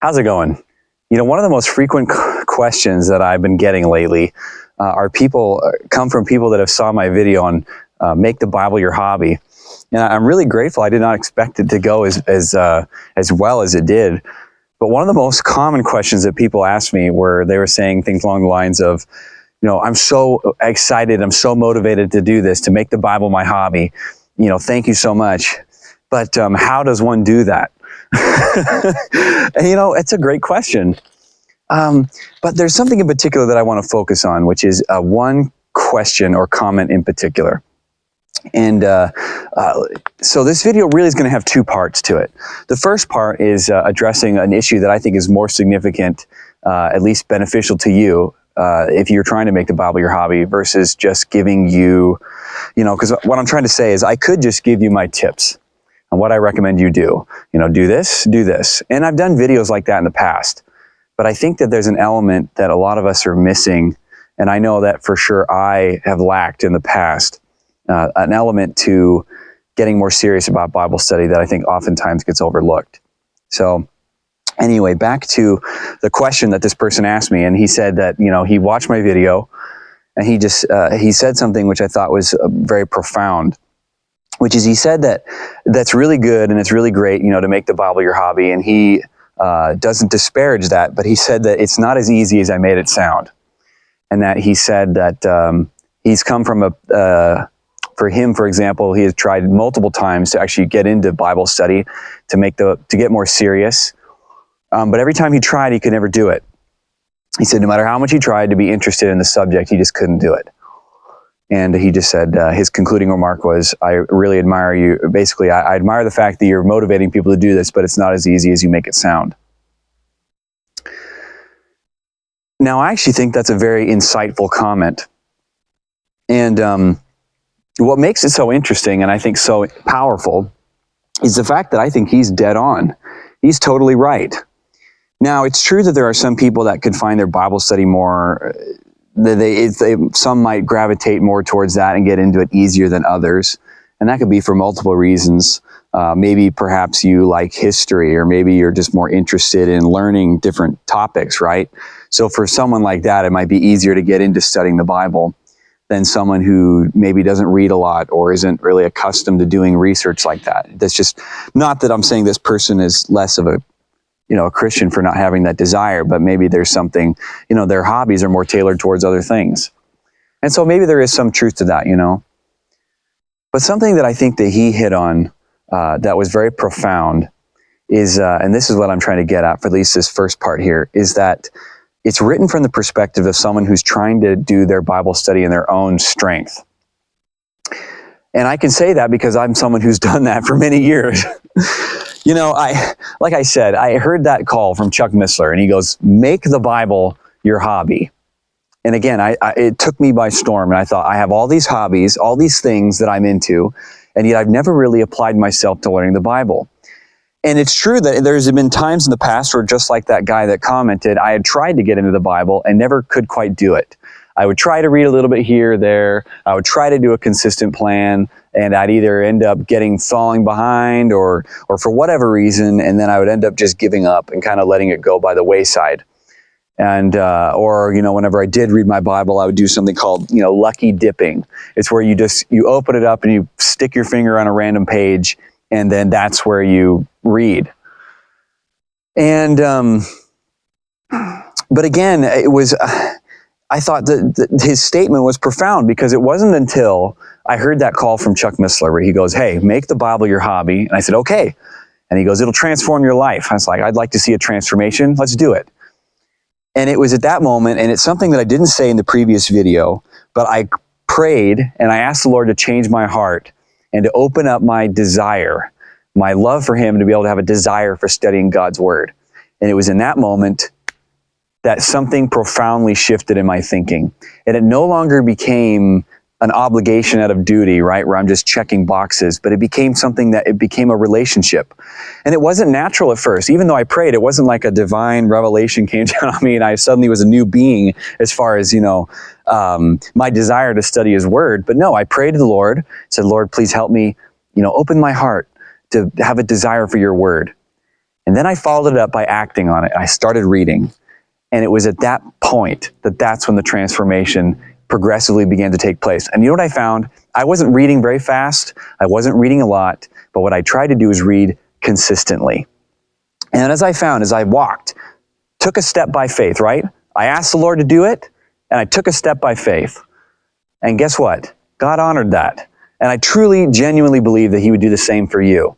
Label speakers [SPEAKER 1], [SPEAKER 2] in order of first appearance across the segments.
[SPEAKER 1] How's it going? You know, one of the most frequent questions that I've been getting lately come from people that have saw my video on make the Bible your hobby. And I'm really grateful. I did not expect it to go as well as it did. But one of the most common questions that people asked me were they were saying things along the lines of, you know, I'm so excited, I'm so motivated to do this, to make the Bible my hobby. You know, thank you so much. But how does one do that? And, you know, it's a great question. But there's something in particular that I want to focus on, which is one question or comment in particular. And so this video really is going to have two parts to it. The first part is addressing an issue that I think is more significant, at least beneficial to you, if you're trying to make the Bible your hobby, versus just giving you, you know, because what I'm trying to say is I could just give you my tips on what I recommend you do. You know, do this, do this. And I've done videos like that in the past. But I think that there's an element that a lot of us are missing, and I know that for sure I have lacked in the past, an element to getting more serious about Bible study that I think oftentimes gets overlooked. So anyway, back to the question that this person asked me, and he said that, you know, he watched my video, and he said something which I thought was very profound, which is he said that that's really good and it's really great, you know, to make the Bible your hobby, and he doesn't disparage that, but he said that it's not as easy as I made it sound. And that he said that he's come from for him, for example, he has tried multiple times to actually get into Bible study, to get more serious. But every time he tried, he could never do it. He said no matter how much he tried to be interested in the subject, he just couldn't do it. And he just said, his concluding remark was, I really admire you. Basically, I admire the fact that you're motivating people to do this, but it's not as easy as you make it sound. Now, I actually think that's a very insightful comment. And what makes it so interesting, and I think so powerful, is the fact that I think he's dead on. He's totally right. Now, it's true that there are some people that could find their Bible study more, some might gravitate more towards that and get into it easier than others. And that could be for multiple reasons. Maybe perhaps you like history, or maybe you're just more interested in learning different topics, right? So for someone like that, it might be easier to get into studying the Bible than someone who maybe doesn't read a lot or isn't really accustomed to doing research like that. That's just not that I'm saying this person is less of a Christian for not having that desire, but maybe there's something, you know, their hobbies are more tailored towards other things. And so maybe there is some truth to that, you know. But something that I think that he hit on that was very profound is, and this is what I'm trying to get at for at least this first part here, is that it's written from the perspective of someone who's trying to do their Bible study in their own strength. And I can say that because I'm someone who's done that for many years. You know, like I said, I heard that call from Chuck Missler, and he goes, make the Bible your hobby. And again, it took me by storm, and I thought, I have all these hobbies, all these things that I'm into, and yet I've never really applied myself to learning the Bible. And it's true that there's been times in the past where, just like that guy that commented, I had tried to get into the Bible and never could quite do it. I would try to read a little bit here or there. I would try to do a consistent plan, and I'd either end up falling behind or for whatever reason, and then I would end up just giving up and kind of letting it go by the wayside. And or, you know, whenever I did read my Bible, I would do something called, you know, lucky dipping. It's where you open it up and you stick your finger on a random page, and then that's where you read. And but again, it was. I thought that his statement was profound, because it wasn't until I heard that call from Chuck Missler where he goes, hey, make the Bible your hobby. And I said, okay. And he goes, it'll transform your life. I was like, I'd like to see a transformation. Let's do it. And it was at that moment, and it's something that I didn't say in the previous video, but I prayed and I asked the Lord to change my heart and to open up my desire, my love for him, to be able to have a desire for studying God's word. And it was in that moment that something profoundly shifted in my thinking. And it no longer became an obligation out of duty, right, where I'm just checking boxes, but it became a relationship. And it wasn't natural at first. Even though I prayed, it wasn't like a divine revelation came down on me and I suddenly was a new being as far as, you know, my desire to study his word. But no, I prayed to the Lord, said, Lord, please help me, you know, open my heart to have a desire for your word. And then I followed it up by acting on it. I started reading. And it was at that point that's when the transformation progressively began to take place. And you know what I found? I wasn't reading very fast. I wasn't reading a lot. But what I tried to do is read consistently. And as I found, as I walked, took a step by faith, right? I asked the Lord to do it, and I took a step by faith. And guess what? God honored that. And I truly, genuinely believe that he would do the same for you.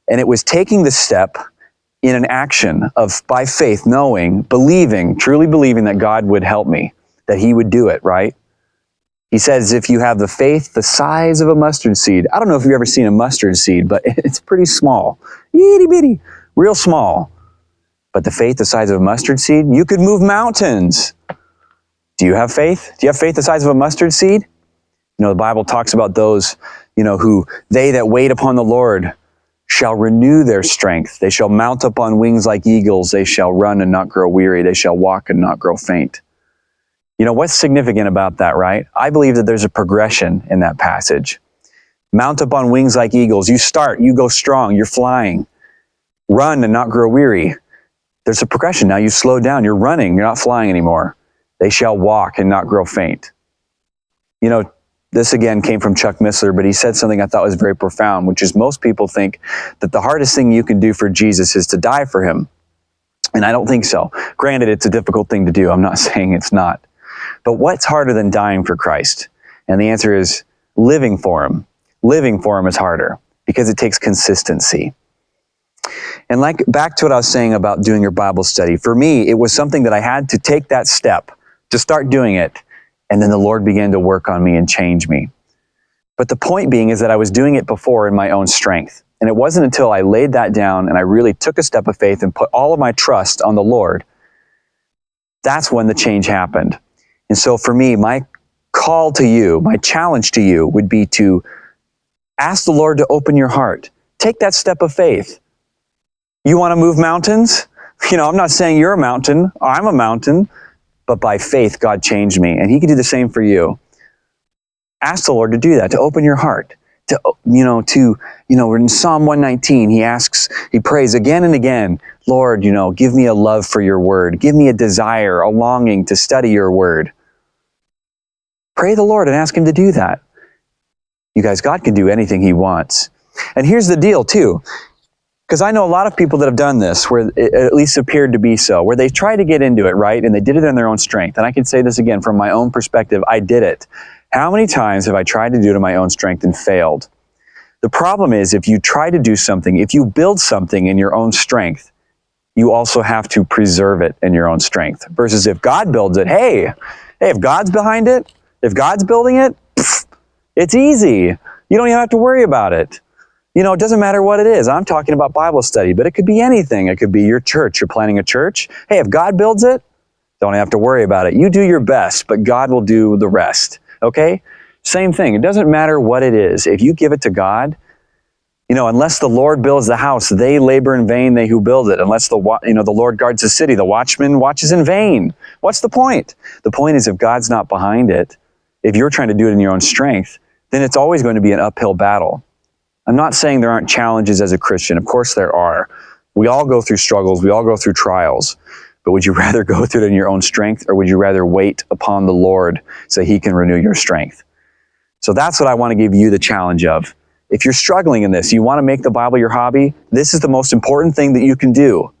[SPEAKER 1] And it was taking the step in an action of, by faith, knowing, believing, truly believing that God would help me, that he would do it, right? He says, if you have the faith the size of a mustard seed. I don't know if you've ever seen a mustard seed, but it's pretty small. Itty bitty, real small. But the faith the size of a mustard seed, you could move mountains. Do you have faith? Do you have faith the size of a mustard seed? You know, the Bible talks about those, who they that wait upon the Lord shall renew their strength. They shall mount up on wings like eagles. They shall run and not grow weary. They shall walk and not grow faint. You know, what's significant about that, right? I believe that there's a progression in that passage. Mount up on wings like eagles. You start, you go strong, you're flying. Run and not grow weary. There's a progression. Now you slow down, you're running, you're not flying anymore. They shall walk and not grow faint. You know, this again came from Chuck Missler, but he said something I thought was very profound, which is most people think that the hardest thing you can do for Jesus is to die for him. And I don't think so. Granted, it's a difficult thing to do. I'm not saying it's not. But what's harder than dying for Christ? And the answer is living for him. Living for him is harder because it takes consistency. And like back to what I was saying about doing your Bible study, for me, it was something that I had to take that step to start doing it. And then the Lord began to work on me and change me. But the point being is that I was doing it before in my own strength. And it wasn't until I laid that down and I really took a step of faith and put all of my trust on the Lord, that's when the change happened. And so for me, my call to you, my challenge to you would be to ask the Lord to open your heart. Take that step of faith. You want to move mountains? I'm not saying you're a mountain. I'm a mountain. But by faith, God changed me. And he can do the same for you. Ask the Lord to do that, to open your heart. In Psalm 119, he prays again and again, Lord, give me a love for your word. Give me a desire, a longing to study your word. Pray the Lord and ask him to do that. You guys, God can do anything he wants. And here's the deal too, because I know a lot of people that have done this, where it at least appeared to be so, where they tried to get into it, right? And they did it in their own strength. And I can say this again, from my own perspective, I did it. How many times have I tried to do it in my own strength and failed? The problem is, if you try to do something, if you build something in your own strength, you also have to preserve it in your own strength. Versus if God builds it, hey, if God's behind it, if God's building it, it's easy. You don't even have to worry about it. It doesn't matter what it is. I'm talking about Bible study, but it could be anything. It could be your church. You're planning a church. Hey, if God builds it, don't have to worry about it. You do your best, but God will do the rest. Okay? Same thing. It doesn't matter what it is. If you give it to God, unless the Lord builds the house, they labor in vain, they who build it. Unless the Lord guards the city, the watchman watches in vain. What's the point? The point is, if God's not behind it, if you're trying to do it in your own strength, then it's always going to be an uphill battle. I'm not saying there aren't challenges as a Christian. Of course there are. We all go through struggles. We all go through trials. But would you rather go through it in your own strength, or would you rather wait upon the Lord so he can renew your strength? So that's what I want to give you the challenge of. If you're struggling in this, you want to make the Bible your hobby, this is the most important thing that you can do.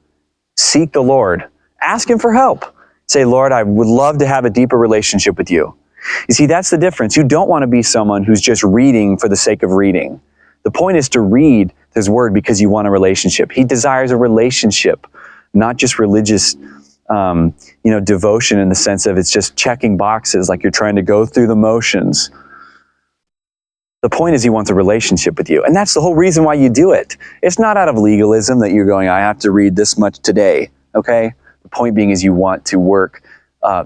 [SPEAKER 1] Seek the Lord. Ask him for help. Say, Lord, I would love to have a deeper relationship with you. You see, that's the difference. You don't want to be someone who's just reading for the sake of reading. The point is to read his word because you want a relationship. He desires a relationship, not just religious devotion in the sense of it's just checking boxes like you're trying to go through the motions. The point is he wants a relationship with you. And that's the whole reason why you do it. It's not out of legalism that you're going, I have to read this much today. Okay? The point being is you want to work.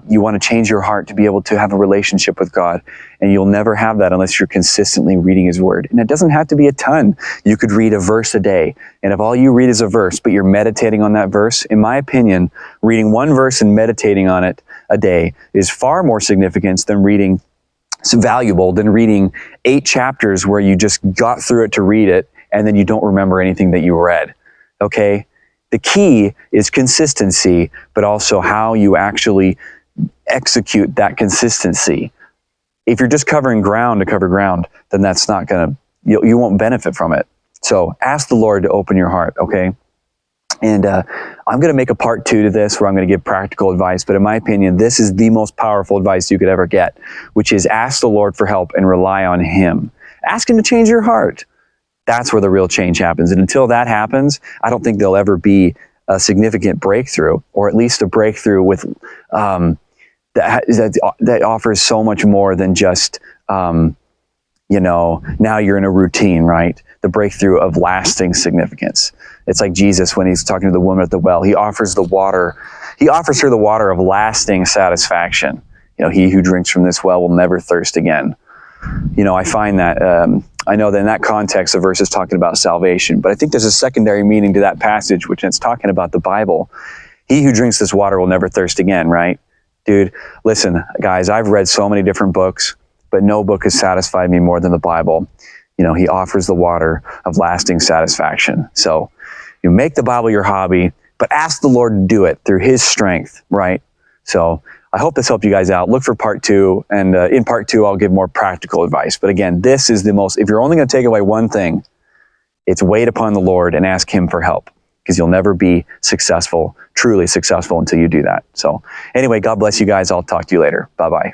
[SPEAKER 1] You want to change your heart to be able to have a relationship with God. And you'll never have that unless you're consistently reading his word. And it doesn't have to be a ton. You could read a verse a day. And if all you read is a verse, but you're meditating on that verse, in my opinion, reading one verse and meditating on it a day is far more significant than reading, it's valuable than reading 8 chapters where you just got through it to read it and then you don't remember anything that you read. Okay? The key is consistency, but also how you actually execute that consistency. If you're just covering ground to cover ground, then that's not going to, you won't benefit from it. So ask the Lord to open your heart, okay? And I'm going to make a part 2 to this where I'm going to give practical advice. But in my opinion, this is the most powerful advice you could ever get, which is ask the Lord for help and rely on Him. Ask Him to change your heart. That's where the real change happens. And until that happens, I don't think there'll ever be a significant breakthrough, or at least a breakthrough with that offers so much more than just, you know, now you're in a routine, right? The breakthrough of lasting significance. It's like Jesus when he's talking to the woman at the well. He offers her the water of lasting satisfaction. You know, he who drinks from this well will never thirst again. You know, I find that, I know that in that context, the verse is talking about salvation, but I think there's a secondary meaning to that passage, which it's talking about the Bible. He who drinks this water will never thirst again, right? Dude, listen, guys, I've read so many different books, but no book has satisfied me more than the Bible. You know, He offers the water of lasting satisfaction. So you make the Bible your hobby, but ask the Lord to do it through His strength, right? So I hope this helped you guys out. Look for part 2, and in part 2, I'll give more practical advice. But again, this is the most, if you're only going to take away one thing, it's wait upon the Lord and ask Him for help, because you'll never be successful, truly successful, until you do that. So anyway, God bless you guys. I'll talk to you later. Bye-bye.